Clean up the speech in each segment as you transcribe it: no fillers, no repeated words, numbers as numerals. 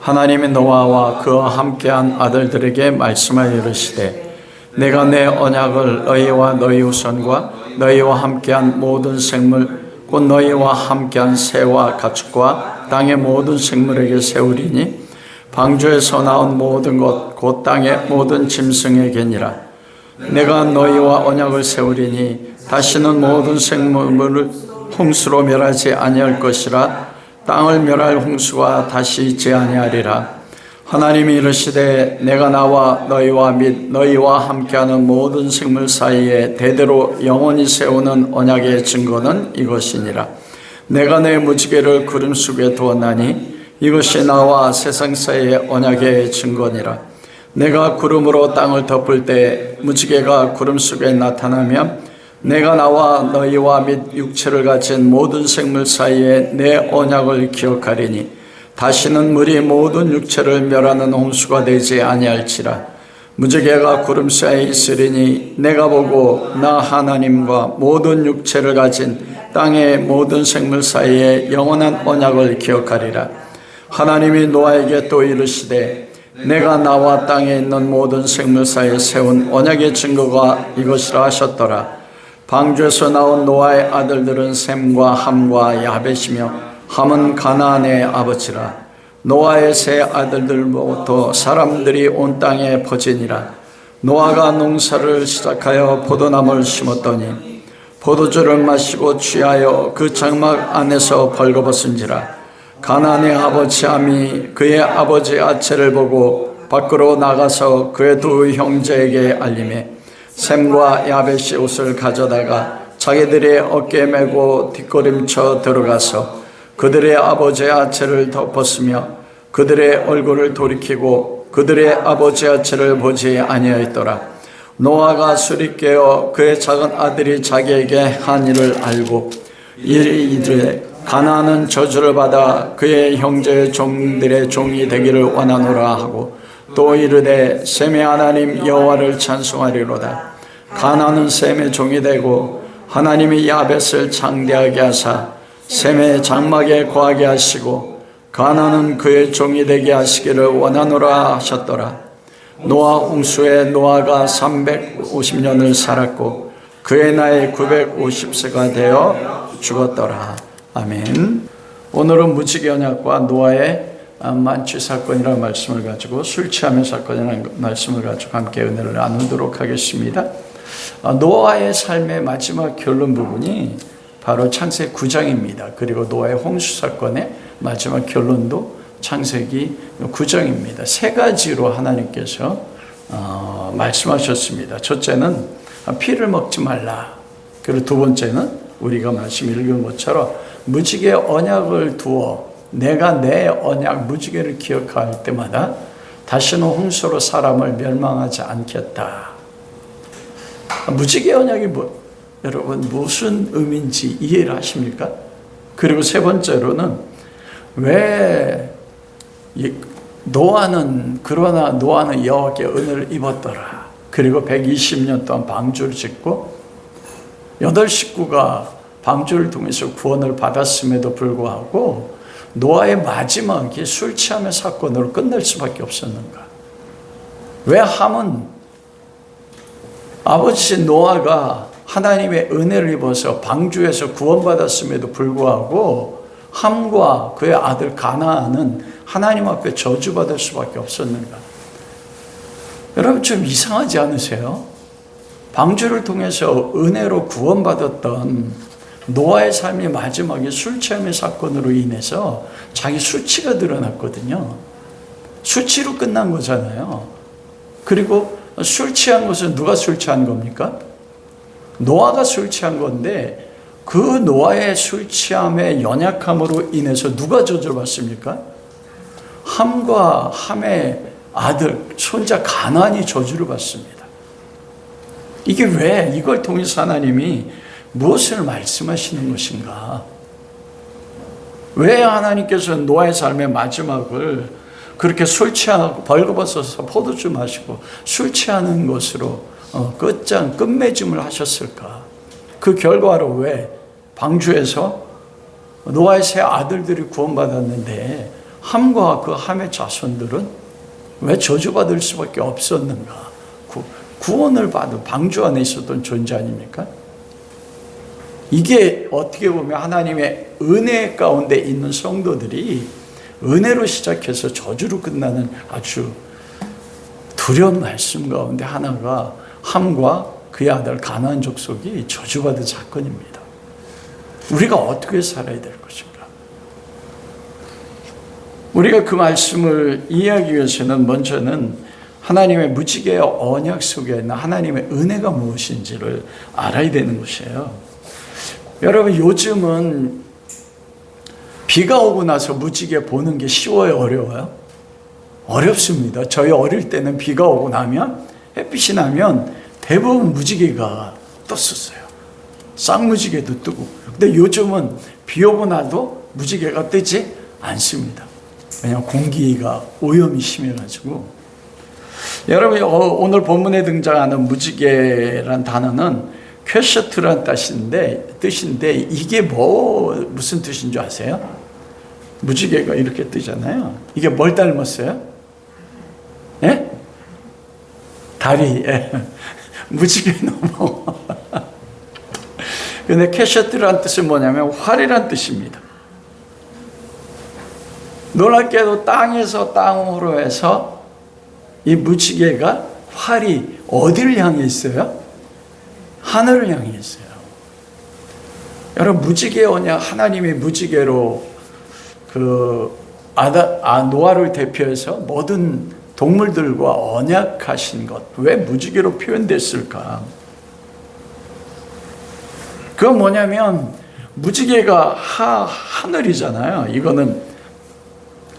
하나님이 노아와 그와 함께한 아들들에게 말씀하여 이르시되 내가 내 언약을 너희와 너희 후손과 너희와 함께한 모든 생물 곧 너희와 함께한 새와 가축과 땅의 모든 생물에게 세우리니 방주에서 나온 모든 것 곧 땅의 모든 짐승에게니라. 내가 너희와 언약을 세우리니 다시는 모든 생물을 홍수로 멸하지 아니할 것이라. 땅을 멸할 홍수가 다시 있지 아니하리라. 하나님이 이르시되 내가 나와 너희와 및 너희와 함께하는 모든 생물 사이에 대대로 영원히 세우는 언약의 증거는 이것이니라. 내가 내 무지개를 구름 속에 두었나니 이것이 나와 세상 사이의 언약의 증거니라. 내가 구름으로 땅을 덮을 때 무지개가 구름 속에 나타나면 내가 나와 너희와 및 육체를 가진 모든 생물 사이에 내 언약을 기억하리니 다시는 물이 모든 육체를 멸하는 홍수가 되지 아니할지라. 무지개가 구름 사이에 있으리니 내가 보고 나 하나님과 모든 육체를 가진 땅의 모든 생물 사이에 영원한 언약을 기억하리라. 하나님이 노아에게 또 이르시되 내가 나와 땅에 있는 모든 생물 사이에 세운 언약의 증거가 이것이라 하셨더라. 방주에서 나온 노아의 아들들은 셈과 함과 야벳이며 함은 가나안의 아버지라. 노아의 세 아들들부터 사람들이 온 땅에 퍼지니라. 노아가 농사를 시작하여 포도나무를 심었더니 포도주를 마시고 취하여 그 장막 안에서 벌거벗은지라. 가나안의 아버지 함이 그의 아버지 아체를 보고 밖으로 나가서 그의 두 형제에게 알리매 셈과 야벳이 옷을 가져다가 자기들의 어깨에 메고 뒷걸음쳐 들어가서 그들의 아버지 아체를 덮었으며 그들의 얼굴을 돌이키고 그들의 아버지 아체를 보지 아니하였더라. 노아가 술이 깨어 그의 작은 아들이 자기에게 한 일을 알고 이르되 가나안은 저주를 받아 그의 형제의 종들의 종이 되기를 원하노라 하고 또 이르되 셈의 하나님 여호와를 찬송하리로다. 가나안은 셈의 종이 되고 하나님이 야벳을 창대하게 하사 셈의 장막에 거하게 하시고 가나안은 그의 종이 되게 하시기를 원하노라 하셨더라. 노아 홍수에 노아가 350년을 살았고 그의 나이 950세가 되어 죽었더라. 아멘. 오늘은 무지개 언약과 노아의 만취 사건이라는 말씀을 가지고 술 취하면 사건이라는 말씀을 가지고 함께 은혜를 나누도록 하겠습니다. 노아의 삶의 마지막 결론 부분이 바로 창세기 9장입니다. 그리고 노아의 홍수 사건의 마지막 결론도 창세기 9장입니다. 세 가지로 하나님께서 말씀하셨습니다. 첫째는 피를 먹지 말라. 그리고 두 번째는 우리가 말씀 읽은 것처럼 무지개 언약을 두어 내가 내 언약 무지개를 기억할 때마다 다시는 홍수로 사람을 멸망하지 않겠다. 무지개 언약이 여러분 무슨 의미인지 이해를 하십니까? 그리고 세 번째로는 왜 노아는 여호와께 은혜를 입었더라. 그리고 120년 동안 방주를 짓고 8식구가 방주를 통해서 구원을 받았음에도 불구하고 노아의 마지막이 술 취함의 사건으로 끝날 수밖에 없었는가? 왜 함은 아버지 노아가 하나님의 은혜를 입어서 방주에서 구원받았음에도 불구하고 함과 그의 아들 가나안은 하나님 앞에 저주받을 수밖에 없었는가? 여러분 좀 이상하지 않으세요? 방주를 통해서 은혜로 구원받았던 노아의 삶의 마지막에 술 취함의 사건으로 인해서 자기 수치가 드러났거든요. 수치로 끝난 거잖아요. 그리고 술 취한 것은 누가 술 취한 겁니까? 노아가 술 취한 건데 그 노아의 술 취함의 연약함으로 인해서 누가 저주를 받습니까? 함과 함의 아들, 손자 가나안이 저주를 받습니다. 이게 왜 이걸 통해서 하나님이 무엇을 말씀하시는 것인가? 왜 하나님께서 노아의 삶의 마지막을 그렇게 술 취하고 벌거벗어서 포도주 마시고 술 취하는 것으로 끝맺음을 하셨을까? 그 결과로 왜 방주에서 노아의 세 아들들이 구원받았는데 함과 그 함의 자손들은 왜 저주받을 수밖에 없었는가? 구원을 받은 방주 안에 있었던 존재 아닙니까? 이게 어떻게 보면 하나님의 은혜 가운데 있는 성도들이 은혜로 시작해서 저주로 끝나는 아주 두려운 말씀 가운데 하나가 함과 그의 아들 가나안 족속이 저주받은 사건입니다. 우리가 어떻게 살아야 될 것인가? 우리가 그 말씀을 이해하기 위해서는 먼저는 하나님의 무지개의 언약 속에 있는 하나님의 은혜가 무엇인지를 알아야 되는 것이에요. 여러분, 요즘은 비가 오고 나서 무지개 보는 게 쉬워요, 어려워요? 어렵습니다. 저희 어릴 때는 비가 오고 나면, 햇빛이 나면 대부분 무지개가 떴었어요. 쌍무지개도 뜨고. 근데 요즘은 비 오고 나도 무지개가 뜨지 않습니다. 그냥 공기가 오염이 심해가지고. 여러분, 오늘 본문에 등장하는 무지개란 단어는 퀘셔트란 뜻인데 이게 무슨 뜻인 줄 아세요? 무지개가 이렇게 뜨잖아요. 이게 뭘 닮았어요? 예? 다리. 예. 무지개 넘어. 근데 퀘셔트란 뜻은 뭐냐면 활이란 뜻입니다. 놀랍게도 땅에서 땅으로 해서 이 무지개가 활이 어디를 향해 있어요? 하늘을 향해 있어요. 여러분, 무지개 언약, 하나님의 무지개로 노아를 대표해서 모든 동물들과 언약하신 것, 왜 무지개로 표현됐을까? 그건 뭐냐면 무지개가 하늘이잖아요. 이거는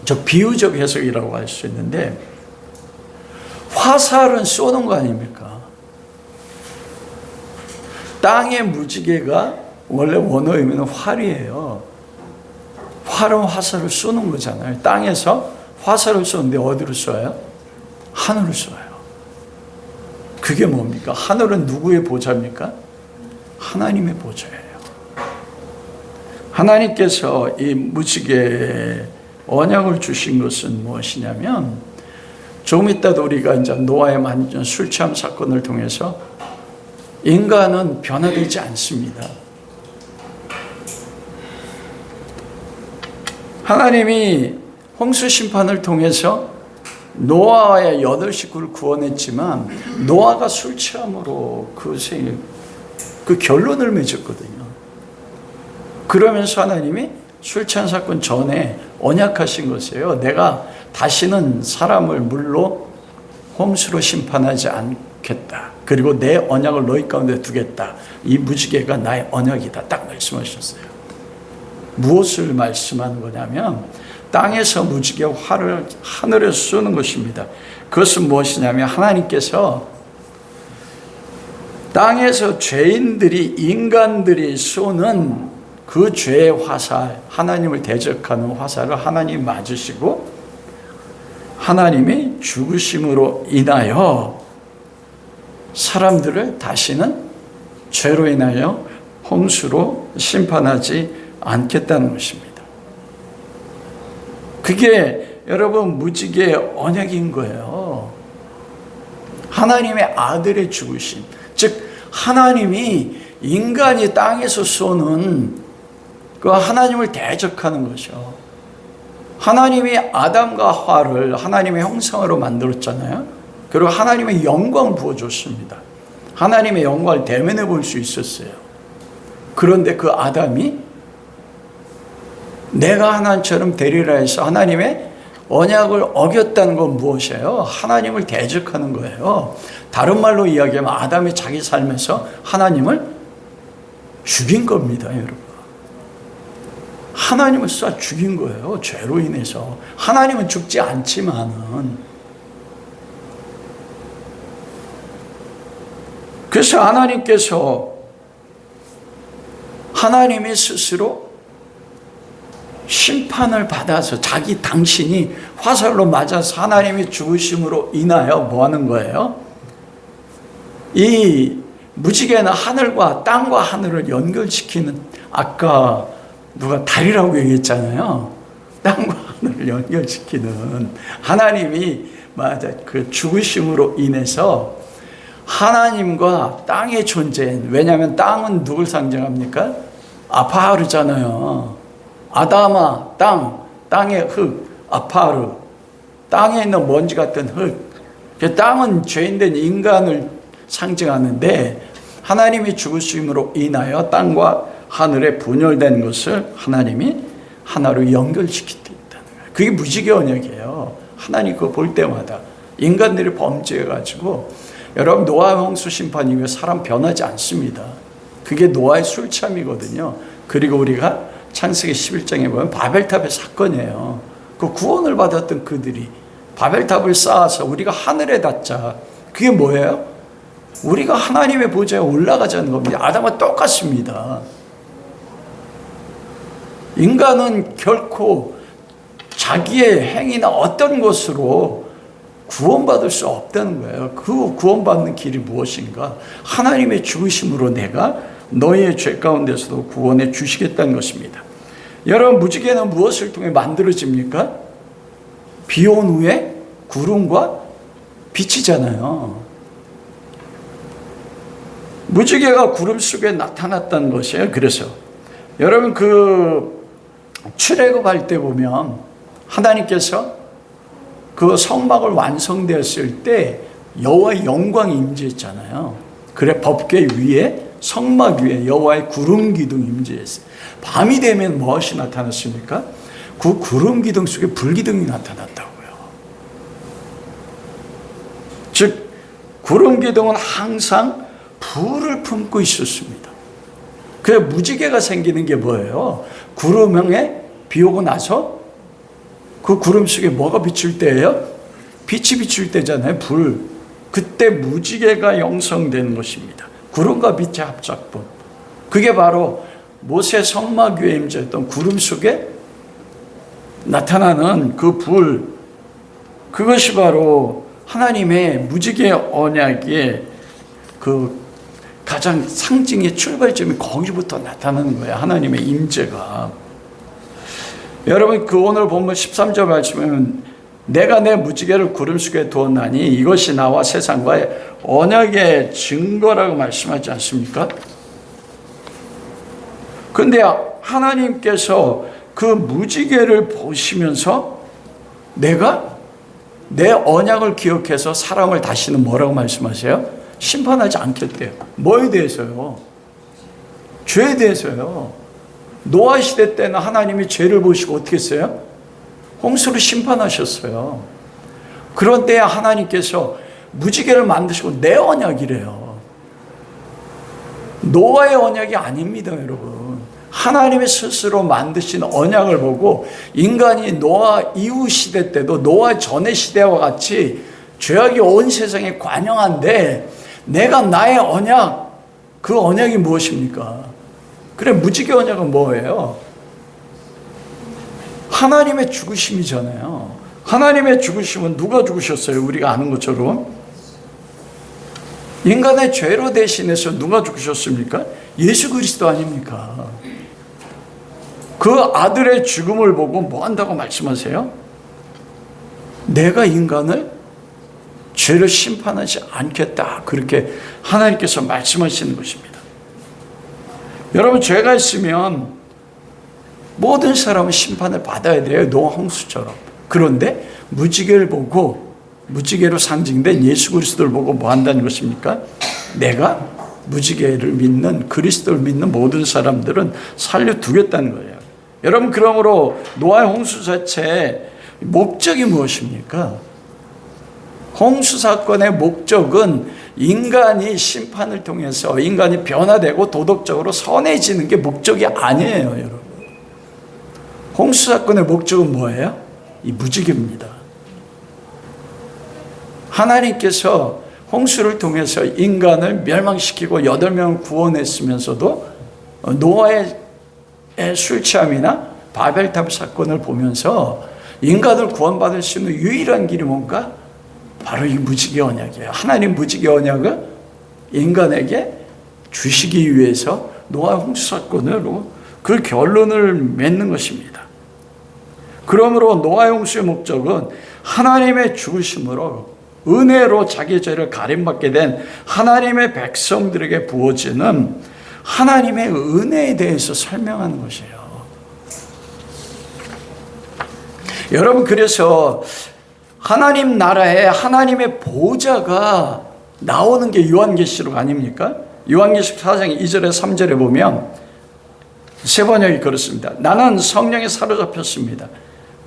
저 비유적 해석이라고 할 수 있는데, 화살은 쏘는 거 아닙니까? 땅의 무지개가 원래 원어 의미는 활이에요. 활은 화살을 쏘는 거잖아요. 땅에서 화살을 쏘는데 어디로 쏘아요? 하늘을 쏘아요. 그게 뭡니까? 하늘은 누구의 보좌입니까? 하나님의 보좌예요. 하나님께서 이 무지개 언약을 주신 것은 무엇이냐면, 조금 이따도 우리가 이제 노아의 술 취함 사건을 통해서 인간은 변화되지 않습니다. 하나님이 홍수 심판을 통해서 노아의 8식구를 구원했지만 노아가 술 취함으로 그 결론을 맺었거든요. 그러면서 하나님이 술 취한 사건 전에 언약하신 것이에요. 내가 다시는 사람을 물로 홍수로 심판하지 않겠다. 그리고 내 언약을 너희 가운데 두겠다. 이 무지개가 나의 언약이다. 딱 말씀하셨어요. 무엇을 말씀하는 거냐면 땅에서 무지개 활을 하늘에서 쏘는 것입니다. 그것은 무엇이냐면 하나님께서 땅에서 인간들이 쏘는 그 죄의 화살, 하나님을 대적하는 화살을 하나님 맞으시고 하나님이 죽으심으로 인하여 사람들을 다시는 죄로 인하여 홍수로 심판하지 않겠다는 것입니다. 그게 여러분 무지개 언약인 거예요. 하나님의 아들의 죽으심, 즉 하나님이 인간이 땅에서 쏘는 그 하나님을 대적하는 것이요. 하나님이 아담과 하와를 하나님의 형상으로 만들었잖아요. 그리고 하나님의 영광을 부어줬습니다. 하나님의 영광을 대면해 볼 수 있었어요. 그런데 그 아담이 내가 하나님처럼 되리라 해서 하나님의 언약을 어겼다는 건 무엇이에요? 하나님을 대적하는 거예요. 다른 말로 이야기하면 아담이 자기 삶에서 하나님을 죽인 겁니다, 여러분. 하나님을 쏴 죽인 거예요, 죄로 인해서. 하나님은 죽지 않지만은. 그래서 하나님이 스스로 심판을 받아서 당신이 화살로 맞아서 하나님이 죽으심으로 인하여 뭐 하는 거예요? 이 무지개는 하늘과 땅과 하늘을 연결시키는, 아까 누가 다리라고 얘기했잖아요. 땅과 구원을 연결시키는 하나님이 맞아 그 죽으심으로 인해서 하나님과 땅의 존재, 왜냐하면 땅은 누굴 상징합니까? 아파르잖아요. 아담아, 땅의 흙, 아파르, 땅에 있는 먼지 같은 흙. 땅은 죄인된 인간을 상징하는데 하나님이 죽으심으로 인하여 땅과 하늘에 분열된 것을 하나님이 하나로 연결시키고 있다는 거예요. 그게 무지개 언약이에요. 하나님 그거 볼 때마다 인간들이 범죄해가지고 여러분 노아의 홍수 심판 이후에 사람 변하지 않습니다. 그게 노아의 술참이거든요. 그리고 우리가 창세기 11장에 보면 바벨탑의 사건이에요. 그 구원을 받았던 그들이 바벨탑을 쌓아서 우리가 하늘에 닿자. 그게 뭐예요? 우리가 하나님의 보좌에 올라가자는 겁니다. 아담과 똑같습니다. 인간은 결코 자기의 행위나 어떤 것으로 구원받을 수 없다는 거예요. 그 구원받는 길이 무엇인가? 하나님의 죽으심으로 내가 너희의 죄 가운데서도 구원해 주시겠다는 것입니다. 여러분, 무지개는 무엇을 통해 만들어집니까? 비 온 후에 구름과 빛이잖아요. 무지개가 구름 속에 나타났다는 것이에요. 그래서 여러분 그 출애굽할 때 보면 하나님께서 그 성막을 완성되었을 때 여호와의 영광이 임재했잖아요. 그래 법궤 위에 성막 위에 여호와의 구름 기둥이 임재했어요. 밤이 되면 무엇이 나타났습니까? 그 구름 기둥 속에 불 기둥이 나타났다고요. 즉 구름 기둥은 항상 불을 품고 있었습니다. 그래 무지개가 생기는 게 뭐예요? 구름에 비 오고 나서 그 구름 속에 뭐가 비출 때예요? 빛이 비출 때잖아요. 불. 그때 무지개가 형성되는 것입니다. 구름과 빛의 합작품. 그게 바로 모세 성막 위에 임재했던 구름 속에 나타나는 그 불. 그것이 바로 하나님의 무지개 언약의 그 가장 상징의 출발점이 거기부터 나타나는 거예요. 하나님의 임재가. 여러분 그 오늘 본문 13절 말씀은 내가 내 무지개를 구름 속에 두었나니 이것이 나와 세상과의 언약의 증거라고 말씀하지 않습니까? 그런데 하나님께서 그 무지개를 보시면서 내가 내 언약을 기억해서 사람을 다시는 뭐라고 말씀하세요? 심판하지 않겠대요. 뭐에 대해서요? 죄에 대해서요. 노아 시대 때는 하나님이 죄를 보시고 어떻게 했어요? 홍수로 심판하셨어요. 그런데 하나님께서 무지개를 만드시고 내 언약이래요. 노아의 언약이 아닙니다, 여러분. 하나님이 스스로 만드신 언약을 보고 인간이 노아 이후 시대 때도 노아 전의 시대와 같이 죄악이 온 세상에 관영한데 내가 나의 언약, 그 언약이 무엇입니까? 그래 무지개 언약은 뭐예요? 하나님의 죽으심이잖아요. 하나님의 죽으심은 누가 죽으셨어요? 우리가 아는 것처럼 인간의 죄로 대신해서 누가 죽으셨습니까? 예수 그리스도 아닙니까? 그 아들의 죽음을 보고 뭐 한다고 말씀하세요? 내가 인간을 죄를 심판하지 않겠다. 그렇게 하나님께서 말씀하시는 것입니다. 여러분 죄가 있으면 모든 사람은 심판을 받아야 돼요. 노아 홍수처럼. 그런데 무지개를 보고 무지개로 상징된 예수 그리스도를 보고 뭐 한다는 것입니까? 내가 무지개를 믿는 그리스도를 믿는 모든 사람들은 살려두겠다는 거예요. 여러분 그러므로 노아의 홍수 자체의 목적이 무엇입니까? 홍수 사건의 목적은 인간이 심판을 통해서 인간이 변화되고 도덕적으로 선해지는 게 목적이 아니에요, 여러분. 홍수 사건의 목적은 뭐예요? 이 무지개입니다. 하나님께서 홍수를 통해서 인간을 멸망시키고 8명을 구원했으면서도 노아의 술 취함이나 바벨탑 사건을 보면서 인간을 구원받을 수 있는 유일한 길이 뭔가? 바로 이 무지개 언약이에요. 하나님 무지개 언약을 인간에게 주시기 위해서 노아 홍수 사건으로 그 결론을 맺는 것입니다. 그러므로 노아의 홍수의 목적은 하나님의 죽으심으로 은혜로 자기 죄를 가림받게 된 하나님의 백성들에게 부어지는 하나님의 은혜에 대해서 설명하는 것이에요. 여러분, 그래서 하나님 나라에 하나님의 보좌가 나오는 게 요한계시록 아닙니까? 요한계시록 4장 2절에 3절에 보면 세 번역이 그렇습니다. 나는 성령에 사로잡혔습니다.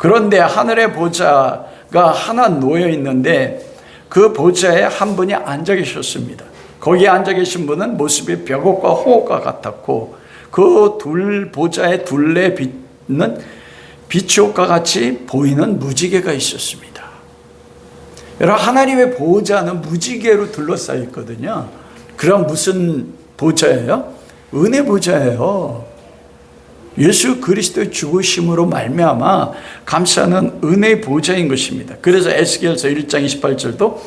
그런데 하늘의 보좌가 하나 놓여 있는데 그 보좌에 한 분이 앉아 계셨습니다. 거기에 앉아 계신 분은 모습이 벽옥과 홍옥과 같았고 그 둘 보좌의 둘레 빛은 빛옷과 같이 보이는 무지개가 있었습니다. 여러분, 하나님의 보좌는 무지개로 둘러싸여 있거든요. 그럼 무슨 보좌예요? 은혜 보좌예요. 예수 그리스도의 죽으심으로 말미암아 감사하는 은혜의 보좌인 것입니다. 그래서 에스겔서 1장 28절도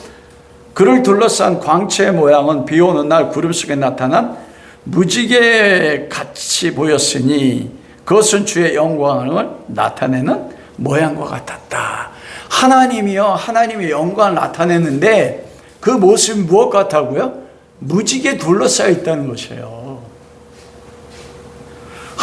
그를 둘러싼 광채의 모양은 비 오는 날 구름 속에 나타난 무지개 같이 보였으니 그것은 주의 영광을 나타내는 모양과 같았다. 하나님이요, 하나님의 영광을 나타내는데 그 모습이 무엇 같다고요? 무지개 둘러싸여 있다는 것이에요.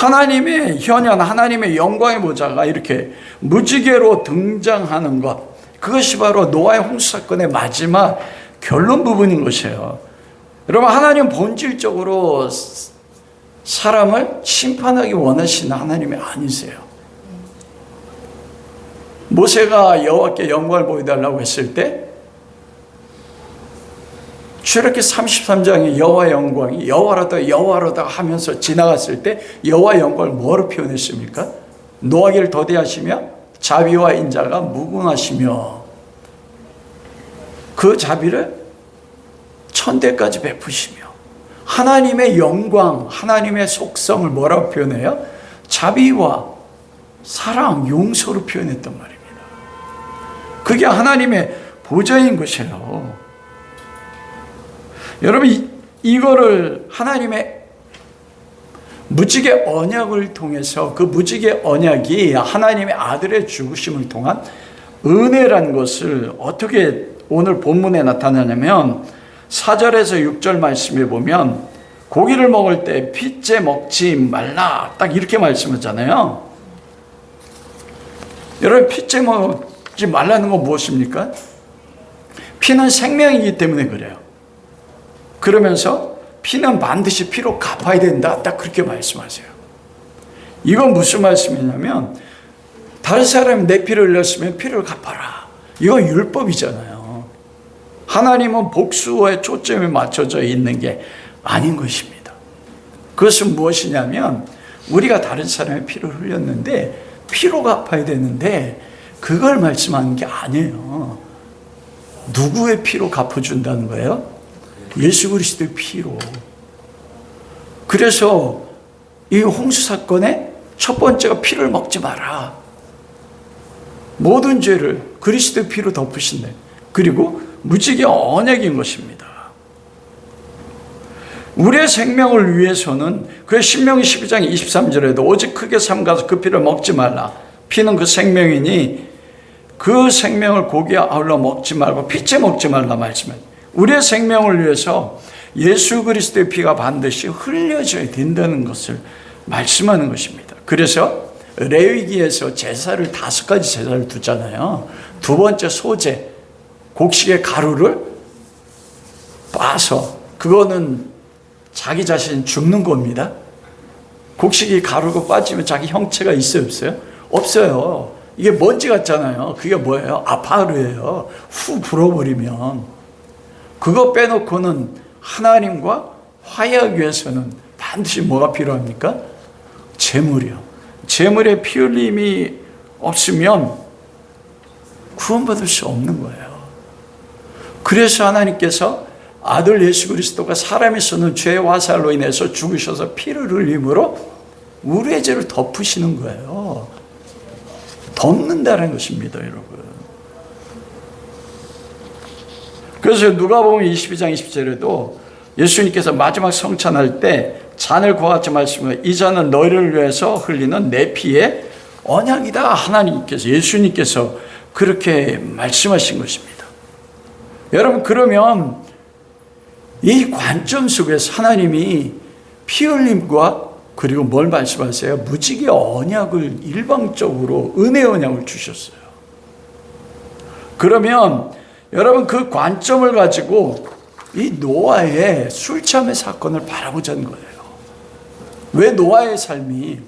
하나님의 현현, 하나님의 영광의 보좌가 이렇게 무지개로 등장하는 것, 그것이 바로 노아의 홍수 사건의 마지막 결론 부분인 것이에요. 여러분, 하나님 본질적으로 사람을 심판하기 원하시는 하나님이 아니세요. 모세가 여호와께 영광을 보여달라고 했을 때 출애굽기 33장에 여호와의 영광이 여호와로다 여호와로다 하면서 지나갔을 때 여호와의 영광을 뭐로 표현했습니까? 노하기를 더디하시며 자비와 인자가 무궁하시며 그 자비를 천대까지 베푸시며 하나님의 영광, 하나님의 속성을 뭐라고 표현해요? 자비와 사랑, 용서로 표현했단 말입니다. 그게 하나님의 보좌인 것이에요. 여러분, 이거를 하나님의 무지개 언약을 통해서 그 무지개 언약이 하나님의 아들의 죽으심을 통한 은혜라는 것을 어떻게 오늘 본문에 나타나냐면 4절에서 6절 말씀에 보면 고기를 먹을 때 피째 먹지 말라 딱 이렇게 말씀하잖아요. 여러분, 피째 먹지 말라는 건 무엇입니까? 피는 생명이기 때문에 그래요. 그러면서 피는 반드시 피로 갚아야 된다 딱 그렇게 말씀하세요. 이건 무슨 말씀이냐면 다른 사람이 내 피를 흘렸으면 피를 갚아라. 이건 율법이잖아요. 하나님은 복수에 초점이 맞춰져 있는 게 아닌 것입니다. 그것은 무엇이냐면 우리가 다른 사람의 피를 흘렸는데 피로 갚아야 되는데 그걸 말씀하는 게 아니에요. 누구의 피로 갚아준다는 거예요? 예수 그리스도의 피로. 그래서 이 홍수 사건의 첫 번째가 피를 먹지 마라. 모든 죄를 그리스도의 피로 덮으신대. 그리고 무지개 언약인 것입니다. 우리의 생명을 위해서는 그 신명기 12장 23절에도 오직 크게 삼가서 그 피를 먹지 말라. 피는 그 생명이니 그 생명을 고기에 아울러 먹지 말고 피째 먹지 말라 말씀해. 우리의 생명을 위해서 예수 그리스도의 피가 반드시 흘려져야 된다는 것을 말씀하는 것입니다. 그래서 레위기에서 제사를 5가지 제사를 두잖아요. 두 번째 소제, 곡식의 가루를 빻아서 그거는 자기 자신 죽는 겁니다. 곡식이 가루가 빠지면 자기 형체가 있어요, 없어요? 없어요. 이게 먼지 같잖아요. 그게 뭐예요? 아파르예요. 후 불어버리면. 그거 빼놓고는 하나님과 화해하기 위해서는 반드시 뭐가 필요합니까? 제물이요. 제물의 피 흘림이 없으면 구원받을 수 없는 거예요. 그래서 하나님께서 아들 예수 그리스도가 사람이 쏘는 죄의 화살로 인해서 죽으셔서 피를 흘림으로 우리의 죄를 덮으시는 거예요. 덮는다는 것입니다, 여러분. 그래서 누가복음 22장 20절에도 예수님께서 마지막 성찬할 때 잔을 그와 같이 말씀하시고 이 잔은 너희를 위해서 흘리는 내 피의 언약이다. 하나님께서, 예수님께서 그렇게 말씀하신 것입니다. 여러분, 그러면 이 관점 속에서 하나님이 피 흘림과 그리고 뭘 말씀하세요? 무지개 언약을 일방적으로 은혜 언약을 주셨어요. 그러면 여러분, 그 관점을 가지고 이 노아의 술 취함의 사건을 바라보자는 거예요. 왜 노아의 삶이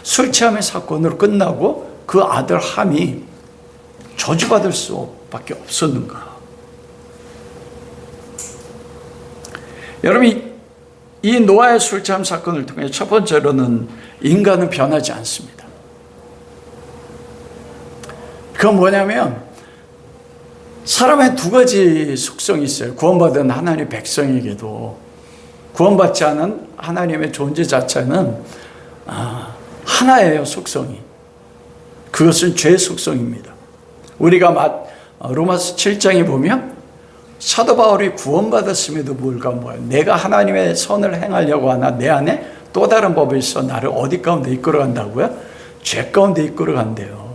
술 취함의 사건으로 끝나고 그 아들 함이 저주받을 수밖에 없었는가? 여러분, 이 노아의 술 취함 사건을 통해 첫 번째로는 인간은 변하지 않습니다. 그건 뭐냐면 사람의 두 가지 속성이 있어요. 구원받은 하나님의 백성에게도 구원받지 않은 하나님의 존재 자체는 하나예요. 속성이. 그것은 죄의 속성입니다. 우리가 로마서 7장에 보면 사도 바울이 구원받았음에도 불구하고 내가 하나님의 선을 행하려고 하나 내 안에 또 다른 법이 있어 나를 어디 가운데 이끌어간다고요? 죄 가운데 이끌어간대요.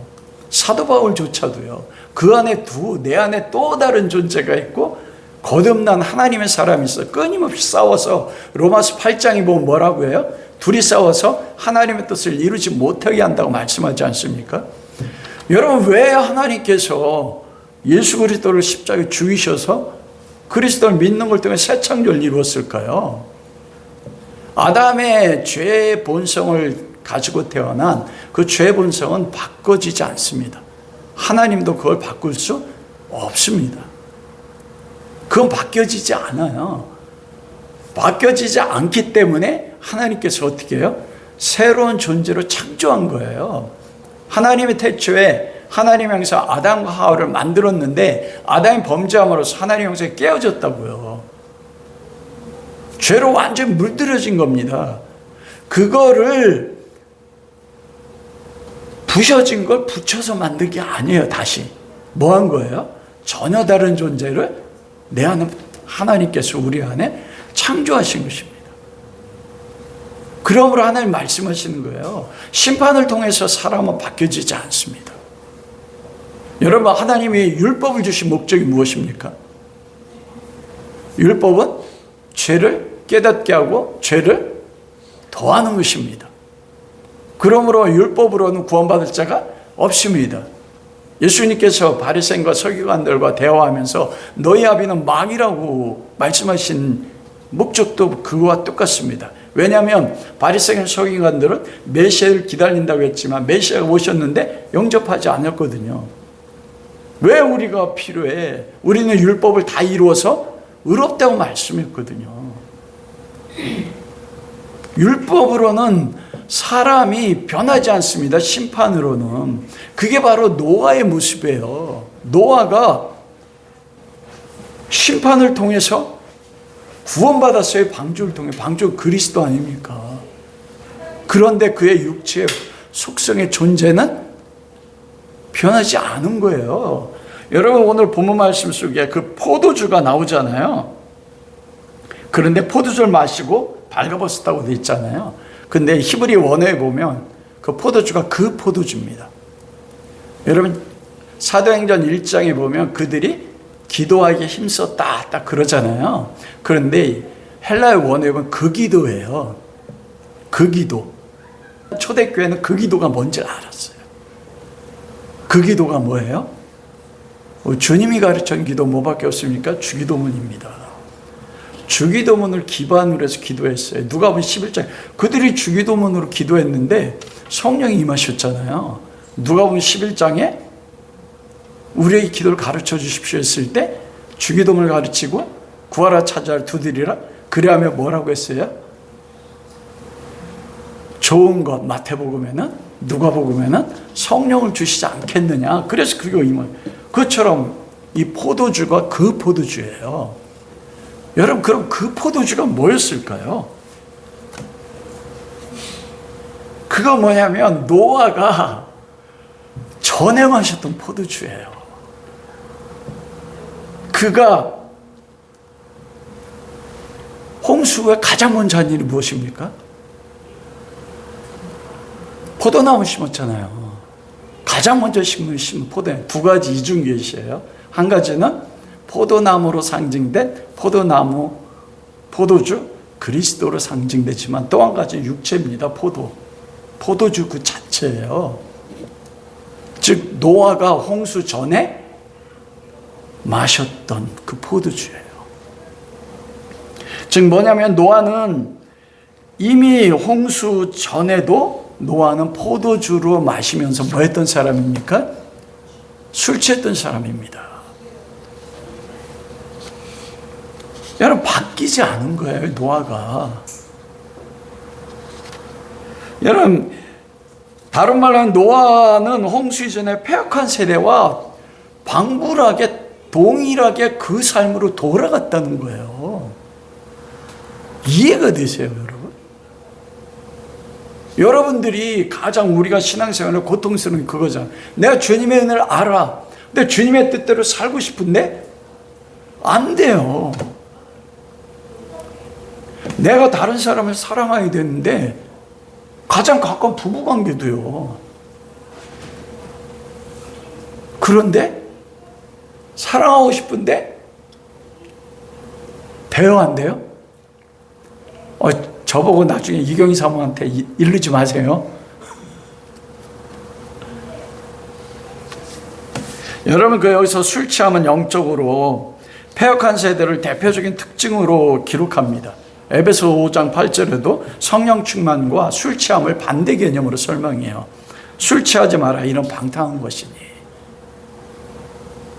사도 바울조차도요. 그 안에 내 안에 또 다른 존재가 있고 거듭난 하나님의 사람이 있어 끊임없이 싸워서 로마서 8장에 보면 뭐라고 해요? 둘이 싸워서 하나님의 뜻을 이루지 못하게 한다고 말씀하지 않습니까? 여러분, 왜 하나님께서 예수 그리스도를 십자가에 죽이셔서 그리스도를 믿는 걸 통해 새 창조를 이루었을까요? 아담의 죄의 본성을 가지고 태어난 그 죄의 본성은 바꿔지지 않습니다. 하나님도 그걸 바꿀 수 없습니다. 그건 바뀌어지지 않아요. 바뀌어지지 않기 때문에 하나님께서 어떻게 해요? 새로운 존재로 창조한 거예요. 하나님의 태초에 하나님의 형상 아담과 하와를 만들었는데 아담이 범죄함으로써 하나님의 형상이 깨어졌다고요. 죄로 완전히 물들여진 겁니다. 그거를 부셔진 걸 붙여서 만든 게 아니에요. 다시 뭐 한 거예요? 전혀 다른 존재를 내 안에 하나님께서 우리 안에 창조하신 것입니다. 그러므로 하나님 말씀하시는 거예요. 심판을 통해서 사람은 바뀌어지지 않습니다. 여러분, 하나님이 율법을 주신 목적이 무엇입니까? 율법은 죄를 깨닫게 하고 죄를 더하는 것입니다. 그러므로 율법으로는 구원받을 자가 없습니다. 예수님께서 바리새인과 서기관들과 대화하면서 너희 아비는 망이라고 말씀하신 목적도 그거와 똑같습니다. 왜냐하면 바리새인 서기관들은 메시아를 기다린다고 했지만 메시아가 오셨는데 영접하지 않았거든요. 왜 우리가 필요해? 우리는 율법을 다 이루어서 의롭다고 말씀했거든요. 율법으로는 사람이 변하지 않습니다. 심판으로는. 그게 바로 노아의 모습이에요. 노아가 심판을 통해서 구원받았어요. 방주를 통해. 방주 그리스도 아닙니까? 그런데 그의 육체의 속성의 존재는 변하지 않은 거예요. 여러분, 오늘 본문 말씀 속에 그 포도주가 나오잖아요. 그런데 포도주를 마시고 발가벗었다고 돼 있잖아요. 근데 히브리 원어에 보면 그 포도주가 그 포도주입니다. 여러분, 사도행전 1장에 보면 그들이 기도하기에 힘썼다 딱 그러잖아요. 그런데 헬라의 원어에 보면 그 기도예요. 그 기도. 초대교회는 그 기도가 뭔지 알았어요. 그 기도가 뭐예요? 주님이 가르친 기도 뭐밖에 없습니까? 주기도문입니다. 주기도문을 기반으로 해서 기도했어요. 누가복음 11장. 그들이 주기도문으로 기도했는데 성령이 임하셨잖아요. 누가복음 11장에 우리의 기도를 가르쳐 주십시오 했을 때 주기도문을 가르치고 구하라 찾아라 두드리라 그래하며 뭐라고 했어요? 좋은 것 마태복음에는 누가복음에는 성령을 주시지 않겠느냐. 그래서 그리고 그것처럼 이 포도주가 그 포도주예요. 여러분, 그럼 그 포도주가 뭐였을까요? 그거 뭐냐면 노아가 전에 마셨던 포도주예요. 그가 홍수 후에 가장 먼저 한 일이 무엇입니까? 포도나무 심었잖아요. 가장 먼저 심은 포도나무. 두 가지 이중 계시예요. 한 가지는 포도나무로 상징된 포도나무, 포도주, 그리스도로 상징되지만 또 한 가지 육체입니다. 포도주 그 자체예요. 즉 노아가 홍수 전에 마셨던 그 포도주예요. 즉 뭐냐면 노아는 이미 홍수 전에도 노아는 포도주로 마시면서 뭐 했던 사람입니까? 술 취했던 사람입니다. 여러분, 바뀌지 않은 거예요, 노아가. 여러분, 다른 말로 하면 노아는 홍수 이전에 패역한 세대와 방불하게 동일하게 그 삶으로 돌아갔다는 거예요. 이해가 되세요, 여러분? 여러분들이 가장 우리가 신앙생활을 고통스러운 그거잖아. 내가 주님의 은혜를 알아. 근데 주님의 뜻대로 살고 싶은데 안 돼요. 내가 다른 사람을 사랑해야 되는데 가장 가까운 부부관계도요. 그런데 사랑하고 싶은데 대화 안 돼요? 저보고 나중에 이경희 사모한테 이르지 마세요. 여러분, 여기서 술 취함은 영적으로 패역한 세대를 대표적인 특징으로 기록합니다. 에베소 5장 8절에도 성령 충만과 술 취함을 반대 개념으로 설명해요. 술 취하지 마라, 이런 방탕한 것이니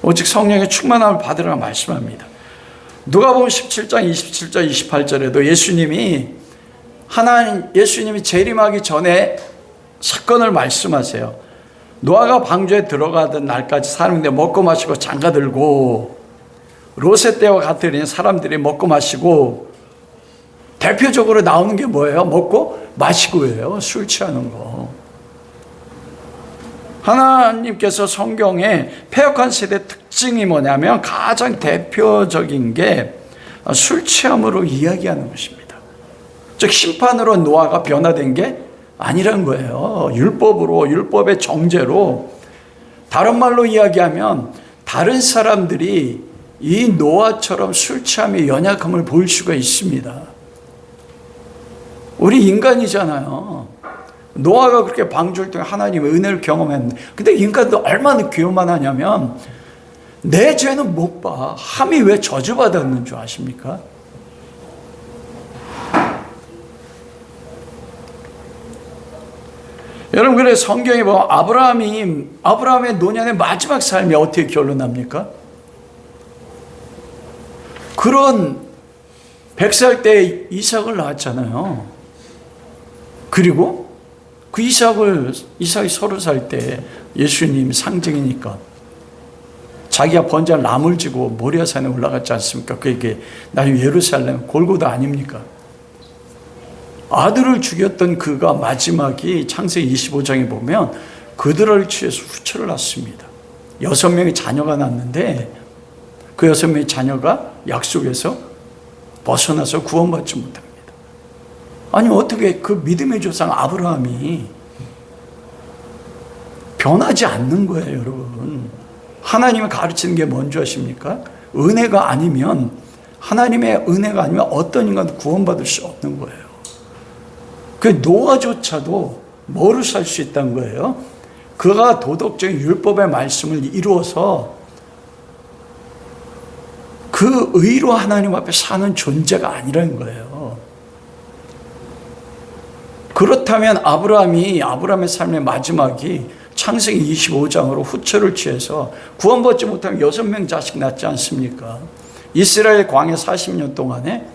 오직 성령의 충만함을 받으라 말씀합니다. 누가복음 17장 27절 28절에도 예수님이 재림하기 전에 사건을 말씀하세요. 노아가 방주에 들어가던 날까지 사람들이 먹고 마시고 장가들고 롯의 때와 같으니 사람들이 먹고 마시고, 대표적으로 나오는 게 뭐예요? 먹고 마시고예요. 술 취하는 거. 하나님께서 성경에 패역한 세대 특징이 뭐냐면 가장 대표적인 게 술 취함으로 이야기하는 것입니다. 즉 심판으로 노아가 변화된 게 아니란 거예요. 율법의 정죄로, 다른 말로 이야기하면 다른 사람들이 이 노아처럼 술 취함의 연약함을 보일 수가 있습니다. 우리 인간이잖아요. 노아가 그렇게 방주를 통해 하나님의 은혜를 경험했는데, 근데 인간도 얼마나 교만하냐면 내 죄는 못 봐. 함이 왜 저주받았는 줄 아십니까? 여러분, 그래 성경에 보면 아브라함의 노년의 마지막 삶이 어떻게 결론납니까? 그런 100살 때 이삭을 낳았잖아요. 그리고 그 이삭이 30살 때 예수님 상징이니까 자기가 번제할 나물 지고 모리아산에 올라갔지 않습니까? 그게 나중에 예루살렘 골고다 아닙니까? 아들을 죽였던 그가 마지막이 창세기 25장에 보면 그들을 취해서 후처를 낳습니다. 6명의 자녀가 낳았는데 그 6명의 자녀가 약속에서 벗어나서 구원받지 못합니다. 아니, 어떻게 그 믿음의 조상 아브라함이 변하지 않는 거예요, 여러분. 하나님이 가르치는 게 뭔지 아십니까? 은혜가 아니면, 하나님의 은혜가 아니면 어떤 인간도 구원받을 수 없는 거예요. 그 노아조차도 뭐로 살 수 있다는 거예요? 그가 도덕적인 율법의 말씀을 이루어서 그 의로 하나님 앞에 사는 존재가 아니라는 거예요. 그렇다면 아브라함의 삶의 마지막이 창세기 25장으로 후처를 취해서 구원받지 못하면 6명 자식 낳지 않습니까? 이스라엘 광야 40년 동안에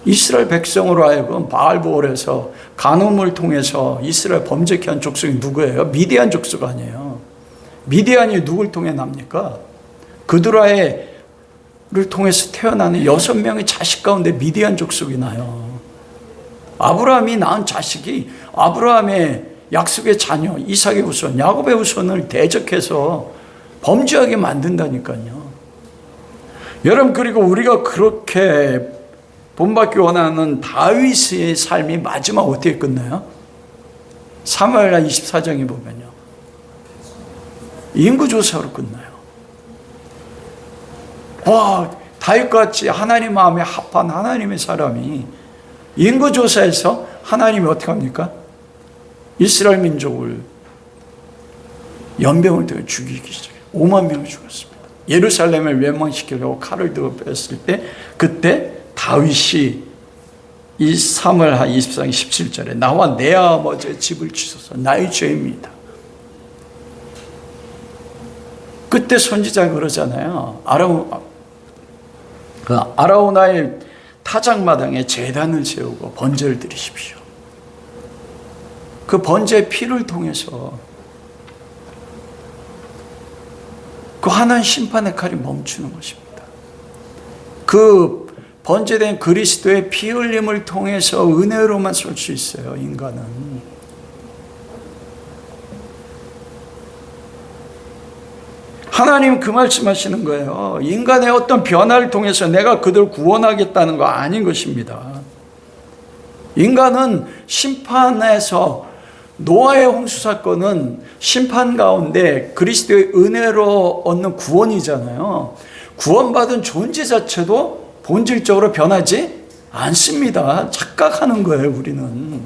이스라엘 백성으로 하여금 바알보올에서 간음을 통해서 이스라엘 범죄케 한 족속이 누구예요? 미디안 족속 아니에요. 미디안이 누굴 통해 납니까? 그드라를 통해서 태어나는 6명의 자식 가운데 미디안 족속이 나요. 아브라함이 낳은 자식이 아브라함의 약속의 자녀 이삭의 후손, 야곱의 후손을 대적해서 범죄하게 만든다니까요. 여러분, 그리고 우리가 그렇게 본받기 원하는 다윗의 삶이 마지막 어떻게 끝나요? 사무엘하 24장에 보면요, 인구조사로 끝나요. 와, 다윗같이 하나님 마음에 합한 하나님의 사람이 인구조사에서 하나님이 어떻게 합니까? 이스라엘 민족을 연병을 통해 죽이기 시작해요. 5만 명을 죽였습니다. 예루살렘을 멸망시키려고 칼을 들어 뺐을 때, 그때 다윗이 이 사무엘하 24장 17절에 나와 내 아버지의 집을 치소서, 나의 죄입니다. 그때 선지자가 그러잖아요. 아라우나의 타작마당에 제단을 세우고 번제를 드리십시오. 그 번제의 피를 통해서 그 하나님 심판의 칼이 멈추는 것입니다. 그 번제된 그리스도의 피 흘림을 통해서 은혜로만 설 수 있어요, 인간은. 하나님 그 말씀하시는 거예요. 인간의 어떤 변화를 통해서 내가 그들을 구원하겠다는 거 아닌 것입니다. 인간은 심판에서, 노아의 홍수 사건은 심판 가운데 그리스도의 은혜로 얻는 구원이잖아요. 구원받은 존재 자체도 본질적으로 변하지 않습니다. 착각하는 거예요, 우리는.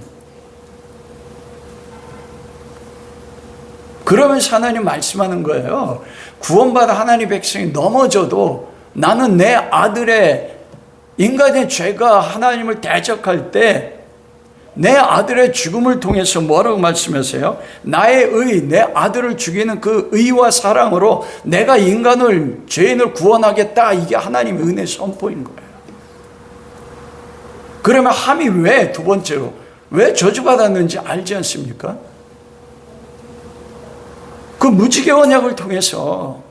그러면서 하나님 말씀하는 거예요. 구원받은 하나님 백성이 넘어져도 나는 내 아들의, 인간의 죄가 하나님을 대적할 때 내 아들의 죽음을 통해서 뭐라고 말씀하세요? 나의 의, 내 아들을 죽이는 그 의와 사랑으로 내가 인간을, 죄인을 구원하겠다. 이게 하나님의 은혜 선포인 거예요. 그러면 함이 왜, 두 번째로 왜 저주받았는지 알지 않습니까? 그 무지개 언약을 통해서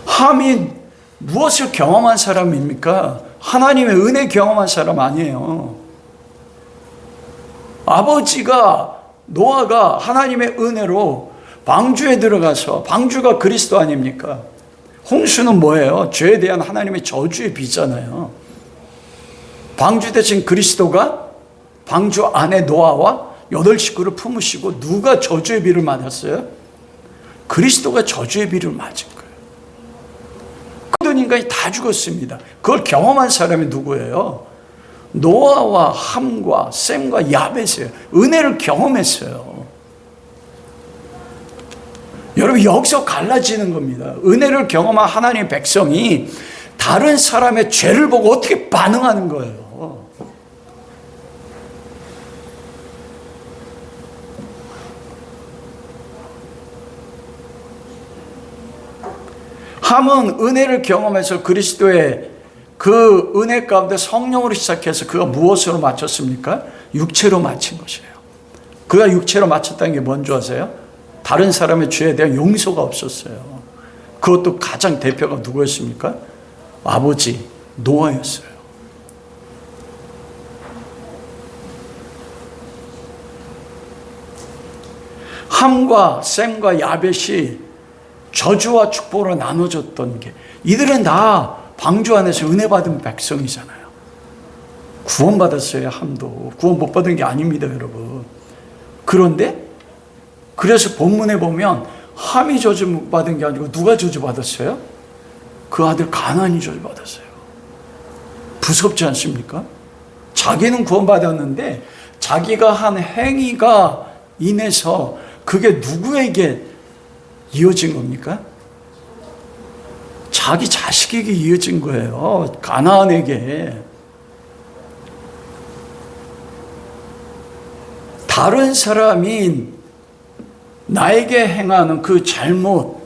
함이 무엇을 경험한 사람입니까? 하나님의 은혜 경험한 사람 아니에요. 아버지가, 노아가 하나님의 은혜로 방주에 들어가서, 방주가 그리스도 아닙니까? 홍수는 뭐예요? 죄에 대한 하나님의 저주의 비잖아요. 방주 대신 그리스도가 방주 안에 노아와 8식구를 품으시고, 누가 저주의 비를 맞았어요? 그리스도가 저주의 비를 맞은 거예요. 모든 인간이 다 죽었습니다. 그걸 경험한 사람이 누구예요? 노아와 함과 셈과 야벳이에요. 은혜를 경험했어요. 여러분, 여기서 갈라지는 겁니다. 은혜를 경험한 하나님의 백성이 다른 사람의 죄를 보고 어떻게 반응하는 거예요. 함은 은혜를 경험해서 그리스도의 그 은혜 가운데 성령으로 시작해서 그가 무엇으로 맞췄습니까? 육체로 맞힌 것이에요. 그가 육체로 맞췄다는 게 뭔지 아세요? 다른 사람의 죄에 대한 용서가 없었어요. 그것도 가장 대표가 누구였습니까? 아버지 노아였어요. 함과 셈과 야벳이 저주와 축복으로 나눠졌던 게, 이들은 다 방주 안에서 은혜 받은 백성이잖아요. 구원받았어요. 함도 구원 못 받은 게 아닙니다, 여러분. 그런데 그래서 본문에 보면 함이 저주받은 게 아니고 누가 저주받았어요? 그 아들 가나안이 저주받았어요. 무섭지 않습니까? 자기는 구원받았는데 자기가 한 행위가 인해서 그게 누구에게 이어진 겁니까? 자기 자식에게 이어진 거예요. 가나안에게. 다른 사람이 나에게 행하는 그 잘못,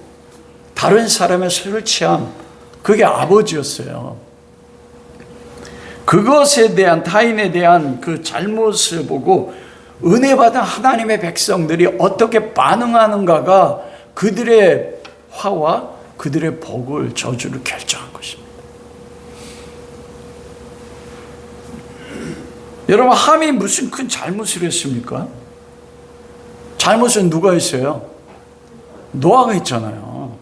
다른 사람의 술취함, 그게 아버지였어요. 그것에 대한, 타인에 대한 그 잘못을 보고 은혜 받은 하나님의 백성들이 어떻게 반응하는가가 그들의 화와 그들의 복을, 저주를 결정한 것입니다. 여러분, 함이 무슨 큰 잘못을 했습니까? 잘못은 누가 했어요? 노아가 했잖아요.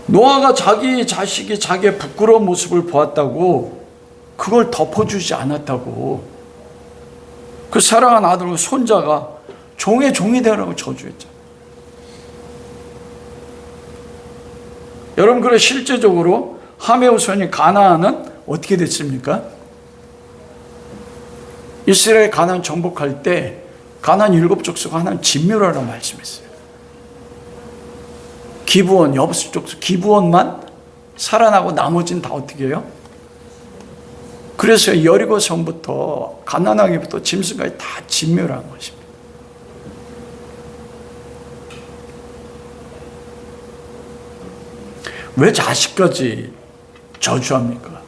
노아가 자기 자식이 자기의 부끄러운 모습을 보았다고 그걸 덮어주지 않았다고. 그 사랑하는 아들과 손자가 종의 종이 되라고 저주했잖아요. 여러분, 그래 실제적으로 함의 후손이 가나안은 어떻게 됐습니까? 이스라엘 가나안 정복할 때 가나안 7족속 하나는 진멸하라고 말씀했어요. 기브온, 여부스 족속 기브온만 살아나고 나머지는 다 어떻게 해요? 그래서 여리고 성부터 가나안에부터 짐승까지 다 진멸한 것입니다. 왜 자식까지 저주합니까?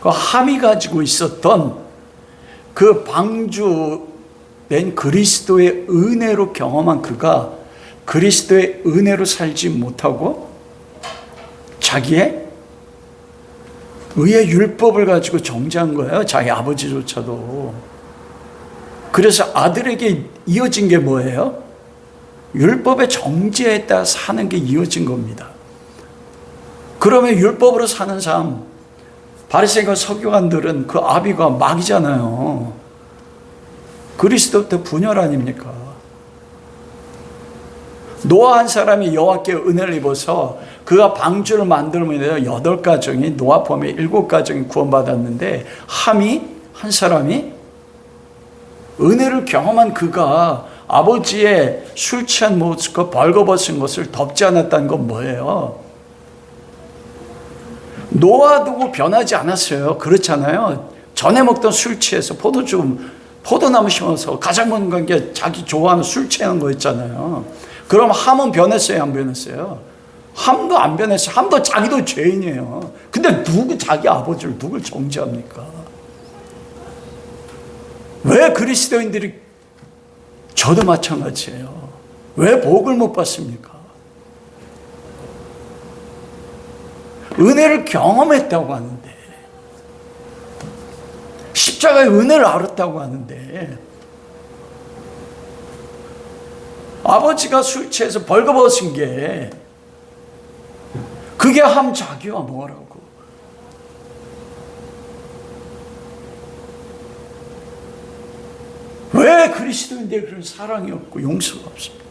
그 함이 가지고 있었던 그 방주된 그리스도의 은혜로 경험한 그가 그리스도의 은혜로 살지 못하고 자기의 의의 율법을 가지고 정죄한 거예요. 자기 아버지조차도. 그래서 아들에게 이어진 게 뭐예요? 율법의 정죄에 따라 사는 게 이어진 겁니다. 그러면 율법으로 사는 삶, 바리새인과 서기관들은 그 아비가 막이잖아요. 그리스도부터 분열 아닙니까? 노아 한 사람이 여호와께 은혜를 입어서 그가 방주를 만들면서 8가정이 노아 포함해 7가정이 구원받았는데 함이 한 사람이 은혜를 경험한 그가 아버지의 술 취한 모습과 벌거벗은 것을 덮지 않았다는 건 뭐예요? 노아도 변하지 않았어요. 그렇잖아요. 전에 먹던 술 취해서 포도나무 심어서 가장 먹는 게 자기 좋아하는 술 취한 거였잖아요. 그럼 함은 변했어요, 안 변했어요? 함도 안 변했어요. 함도 자기도 죄인이에요. 근데 자기 아버지를 누굴 정죄합니까? 왜 그리스도인들이, 저도 마찬가지예요. 왜 복을 못 받습니까? 은혜를 경험했다고 하는데, 십자가의 은혜를 알았다고 하는데, 아버지가 술 취해서 벌거벗은 게 그게 함 자기와 뭐라고. 왜 그리스도인들의 그런 사랑이 없고 용서가 없습니까?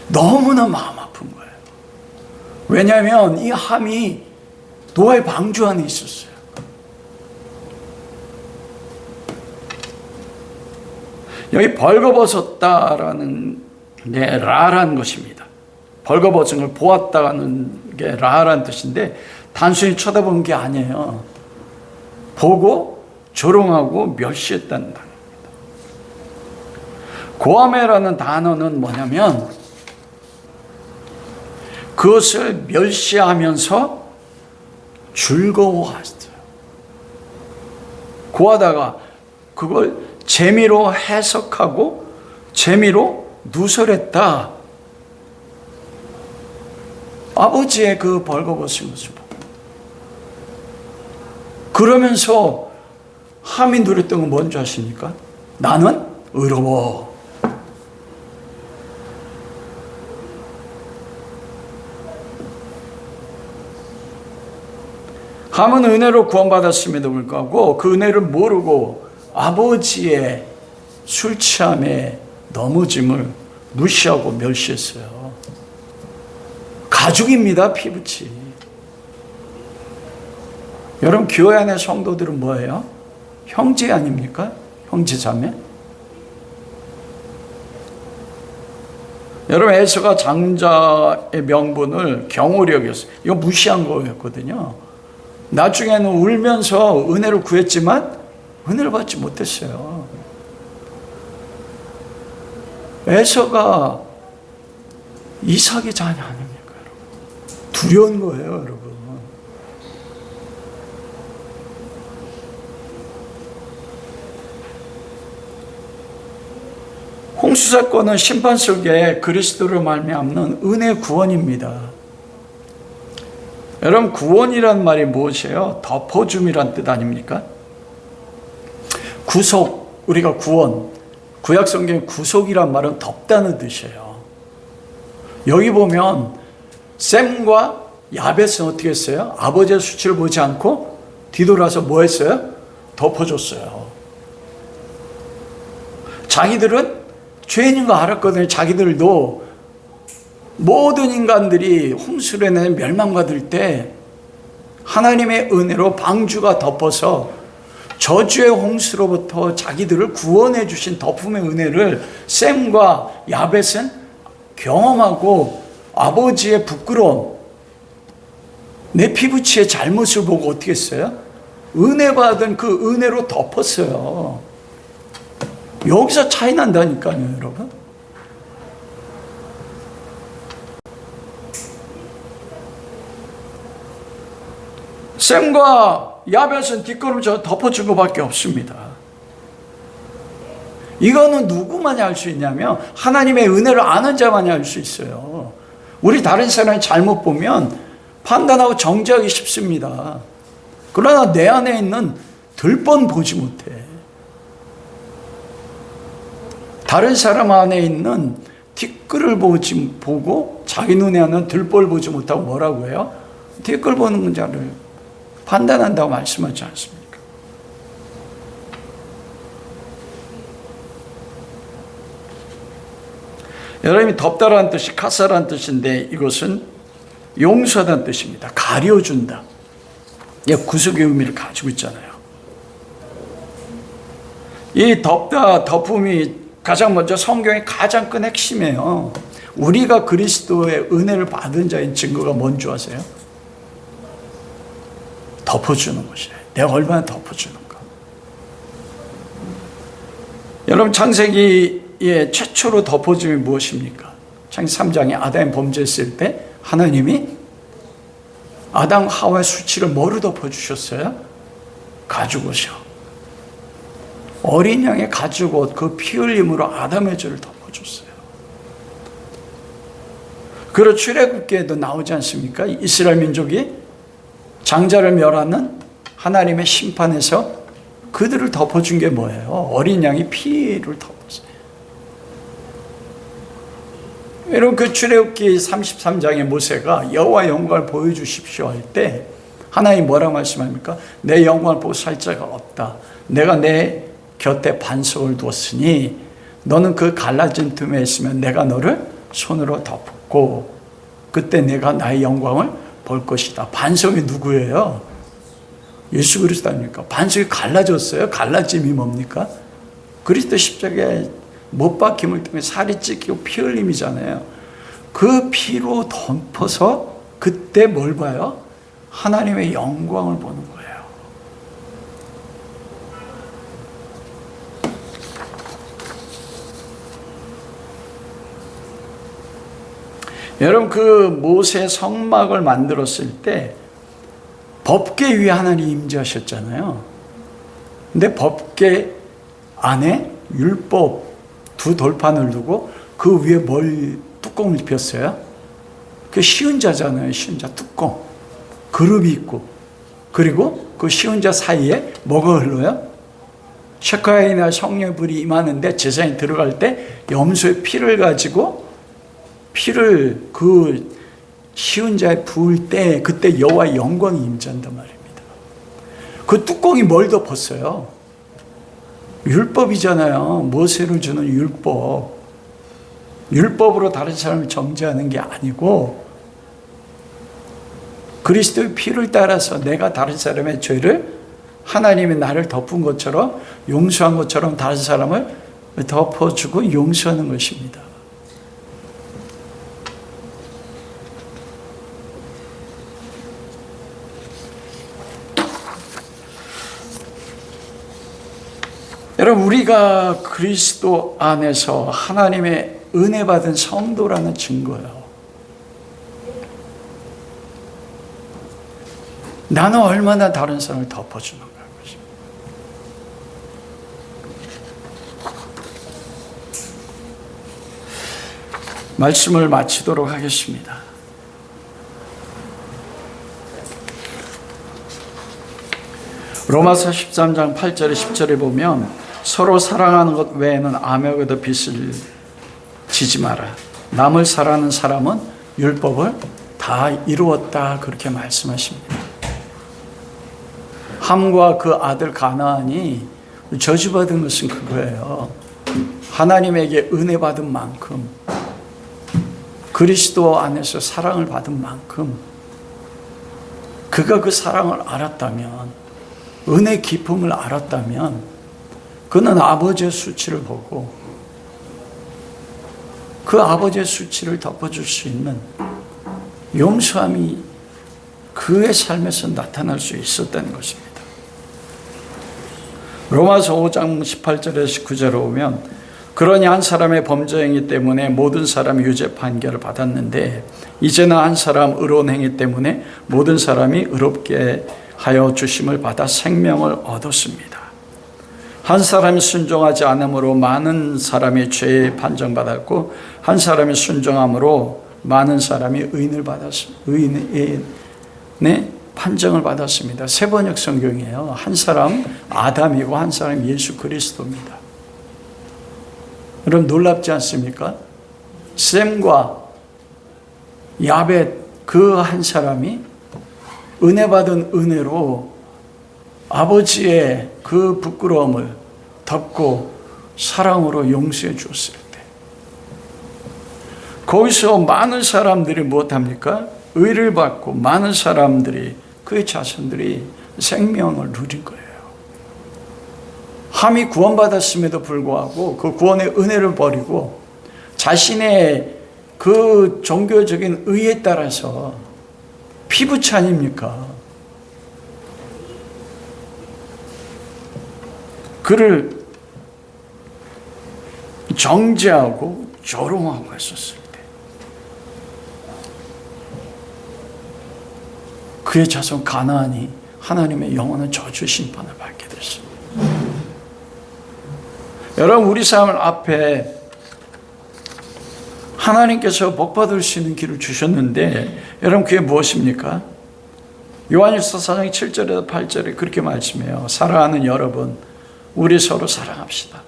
너무나 마음 아픈 거예요. 왜냐하면 이 함이 노아의 방주 안에 있었어요. 여기 벌거벗었다라는 게 라라는 것입니다. 벌거벗은 걸 보았다는 게 라라는 뜻인데 단순히 쳐다본 게 아니에요. 보고 조롱하고 멸시했다는 단어입니다. 고아메라는 단어는 뭐냐면 그것을 멸시하면서 즐거워했어요. 고하다가 그걸 재미로 해석하고 재미로 누설했다. 아버지의 그 벌거벗은 것을 보고. 그러면서 함이 누렸던 건 뭔지 아십니까? 나는 의로워. 함은 은혜로 구원받았음에도 불구하고 그 은혜를 모르고 아버지의 술 취함에 넘어짐을 무시하고 멸시했어요. 가족입니다, 피부치. 여러분, 교회 안의 성도들은 뭐예요? 형제 아닙니까? 형제 자매? 여러분, 에서가 장자의 명분을 경홀히 여겼어요. 이거 무시한 거였거든요. 나중에는 울면서 은혜를 구했지만 은혜를 받지 못했어요. 에서가 이삭의 자녀 아닙니까, 여러분? 두려운 거예요, 여러분. 홍수 사건은 심판 속에 그리스도로 말미암는 은혜 구원입니다. 여러분, 구원이란 말이 무엇이에요? 덮어줌이란 뜻 아닙니까? 구속, 우리가 구원, 구약 성경의 구속이란 말은 덮다는 뜻이에요. 여기 보면 셈과 야벳은 어떻게 했어요? 아버지의 수치를 보지 않고 뒤돌아서 뭐 했어요? 덮어줬어요. 자기들은 죄인인 거 알았거든요. 자기들도 모든 인간들이 홍수로 인해 멸망받을 때 하나님의 은혜로 방주가 덮어서 저주의 홍수로부터 자기들을 구원해 주신 덮음의 은혜를 셈과 야벳은 경험하고 아버지의 부끄러움, 내 피부치의 잘못을 보고 어떻게 했어요? 은혜 받은 그 은혜로 덮었어요. 여기서 차이 난다니까요, 여러분. 셈과 야벳은 뒷걸음질 덮어준 것밖에 없습니다. 이거는 누구만이 알 수 있냐면 하나님의 은혜를 아는 자만이 알 수 있어요. 우리 다른 사람이 잘못 보면 판단하고 정죄하기 쉽습니다. 그러나 내 안에 있는 들뻔 보지 못해. 다른 사람 안에 있는 뒷글을 보고 자기 눈에 하는 들벌 보지 못하고 뭐라고 해요? 뒷글 보는 자를 판단한다고 말씀하지 않습니까? 여러분이 덮다라는 뜻이 카사라는 뜻인데 이것은 용서하다는 뜻입니다. 가려준다. 구속의 의미를 가지고 있잖아요. 이 덮다, 덮음이 가장 먼저 성경의 가장 큰 핵심이에요. 우리가 그리스도의 은혜를 받은 자인 증거가 뭔지 아세요? 덮어주는 것이에요. 내가 얼마나 덮어주는가. 여러분 창세기의 최초로 덮어줌이 무엇입니까? 창세기 3장에 아담이 범죄했을 때 하나님이 아담 하와의 수치를 뭐로 덮어주셨어요? 가죽옷이요. 어린 양의 가죽옷 그 피 흘림으로 아담의 죄를 덮어줬어요. 그리고 출애굽기에도 나오지 않습니까? 이스라엘 민족이 장자를 멸하는 하나님의 심판에서 그들을 덮어준 게 뭐예요? 어린 양의 피를 덮었어요. 여러분 그 출애굽기 33장에 모세가 여호와의 영광을 보여주십시오 할 때 하나님 뭐라고 말씀합니까? 내 영광을 보고 살 자가 없다. 내가 내 곁에 반석을 두었으니 너는 그 갈라진 틈에 있으면 내가 너를 손으로 덮고 그때 내가 나의 영광을 볼 것이다. 반석이 누구예요? 예수 그리스도 아닙니까? 반석이 갈라졌어요. 갈라짐이 뭡니까? 그리스도 십자가에 못 박힘을 통해 살이 찢기고 피 흘림이잖아요. 그 피로 덮어서 그때 뭘 봐요? 하나님의 영광을 보는 거예요. 여러분 그 모세 성막을 만들었을 때 법궤 위에 하나님 임재하셨잖아요. 근데 법궤 안에 율법 두 돌판을 두고 그 위에 뭘 뚜껑을 입혔어요? 그 시은자잖아요. 시은자 뚜껑. 그룹이 있고 그리고 그 시은자 사이에 뭐가 흘러요? 셰카야이나 성령의 불이 임하는데 제사장이 들어갈 때 염소의 피를 가지고 피를 그 시은자에 부을 때 그때 여호와의 영광이 임재한단 말입니다. 그 뚜껑이 뭘 덮었어요? 율법이잖아요. 모세를 주는 율법. 율법으로 다른 사람을 정죄하는 게 아니고 그리스도의 피를 따라서 내가 다른 사람의 죄를 하나님이 나를 덮은 것처럼 용서한 것처럼 다른 사람을 덮어주고 용서하는 것입니다. 여러분 우리가 그리스도 안에서 하나님의 은혜 받은 성도라는 증거예요. 나는 얼마나 다른 사람을 덮어주는가. 말씀을 마치도록 하겠습니다. 로마서 13장 8절에 10절에 보면 서로 사랑하는 것 외에는 아무에게도 빚을 지지 마라. 남을 사랑하는 사람은 율법을 다 이루었다 그렇게 말씀하십니다. 함과 그 아들 가나안이 저주받은 것은 그거예요. 하나님에게 은혜 받은 만큼, 그리스도 안에서 사랑을 받은 만큼, 그가 그 사랑을 알았다면, 은혜 기쁨을 알았다면, 그는 아버지의 수치를 보고 그 아버지의 수치를 덮어줄 수 있는 용서함이 그의 삶에서 나타날 수 있었다는 것입니다. 로마서 5장 18절에서 19절에 오면, 그러니 한 사람의 범죄 행위 때문에 모든 사람이 유죄 판결을 받았는데 이제는 한 사람 의로운 행위 때문에 모든 사람이 의롭게 하여 주심을 받아 생명을 얻었습니다. 한 사람이 순종하지 않음으로 많은 사람이 죄에 판정받았고 한 사람이 순종함으로 많은 사람이 의인의 판정을 받았습니다. 세번역 성경이에요. 한 사람 아담이고 한 사람 예수 그리스도입니다. 여러분 놀랍지 않습니까? 셈과 야벳 그 한 사람이 은혜 받은 은혜로 아버지의 그 부끄러움을 덮고 사랑으로 용서해 주었을 때, 거기서 많은 사람들이 무엇합니까? 의를 받고 많은 사람들이, 그의 자손들이 생명을 누린 거예요. 함이 구원받았음에도 불구하고 그 구원의 은혜를 버리고 자신의 그 종교적인 의에 따라서 피부치 아닙니까? 그를 정죄하고 조롱하고 했었을 때 그의 자손 가나안이 하나님의 영원한 저주 심판을 받게 됐습니다. 여러분 우리 삶 앞에 하나님께서 복 받을 수 있는 길을 주셨는데 여러분 그게 무엇입니까? 요한일서 4장 7절에서 8절에 그렇게 말씀해요. 사랑하는 여러분, 우리 서로 사랑합시다.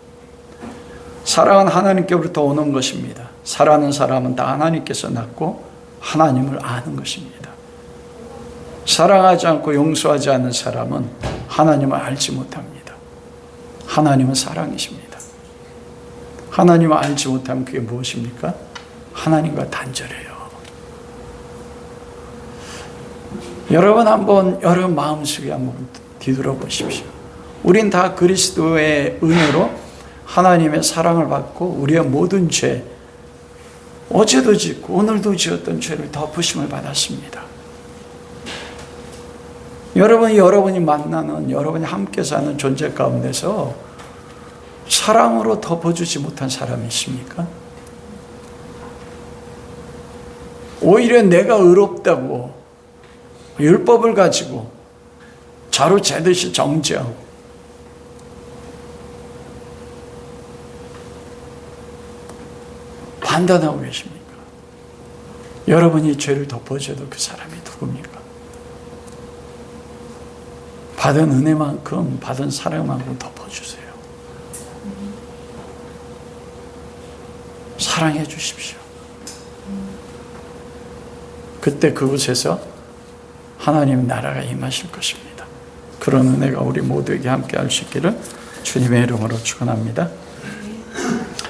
사랑은 하나님께로부터 오는 것입니다. 사랑하는 사람은 다 하나님께서 낳고 하나님을 아는 것입니다. 사랑하지 않고 용서하지 않는 사람은 하나님을 알지 못합니다. 하나님은 사랑이십니다. 하나님을 알지 못하면 그게 무엇입니까? 하나님과 단절해요. 여러분 한번 여러분 마음속에 한번 뒤돌아보십시오. 우린 다 그리스도의 은혜로 하나님의 사랑을 받고 우리의 모든 죄, 어제도 짓고 오늘도 지었던 죄를 덮으심을 받았습니다. 여러분이 만나는, 여러분이 함께 사는 존재 가운데서 사랑으로 덮어주지 못한 사람이 있습니까? 오히려 내가 의롭다고 율법을 가지고 자로 재듯이 정죄하고 판단하고 계십니까? 여러분이 죄를 덮어줘도 그 사람이 누굽니까? 받은 은혜만큼, 받은 사랑만큼 덮어주세요. 사랑해 주십시오. 그때 그곳에서 하나님 나라가 임하실 것입니다. 그런 은혜가 우리 모두에게 함께 할 수 있기를 주님의 이름으로 축원합니다.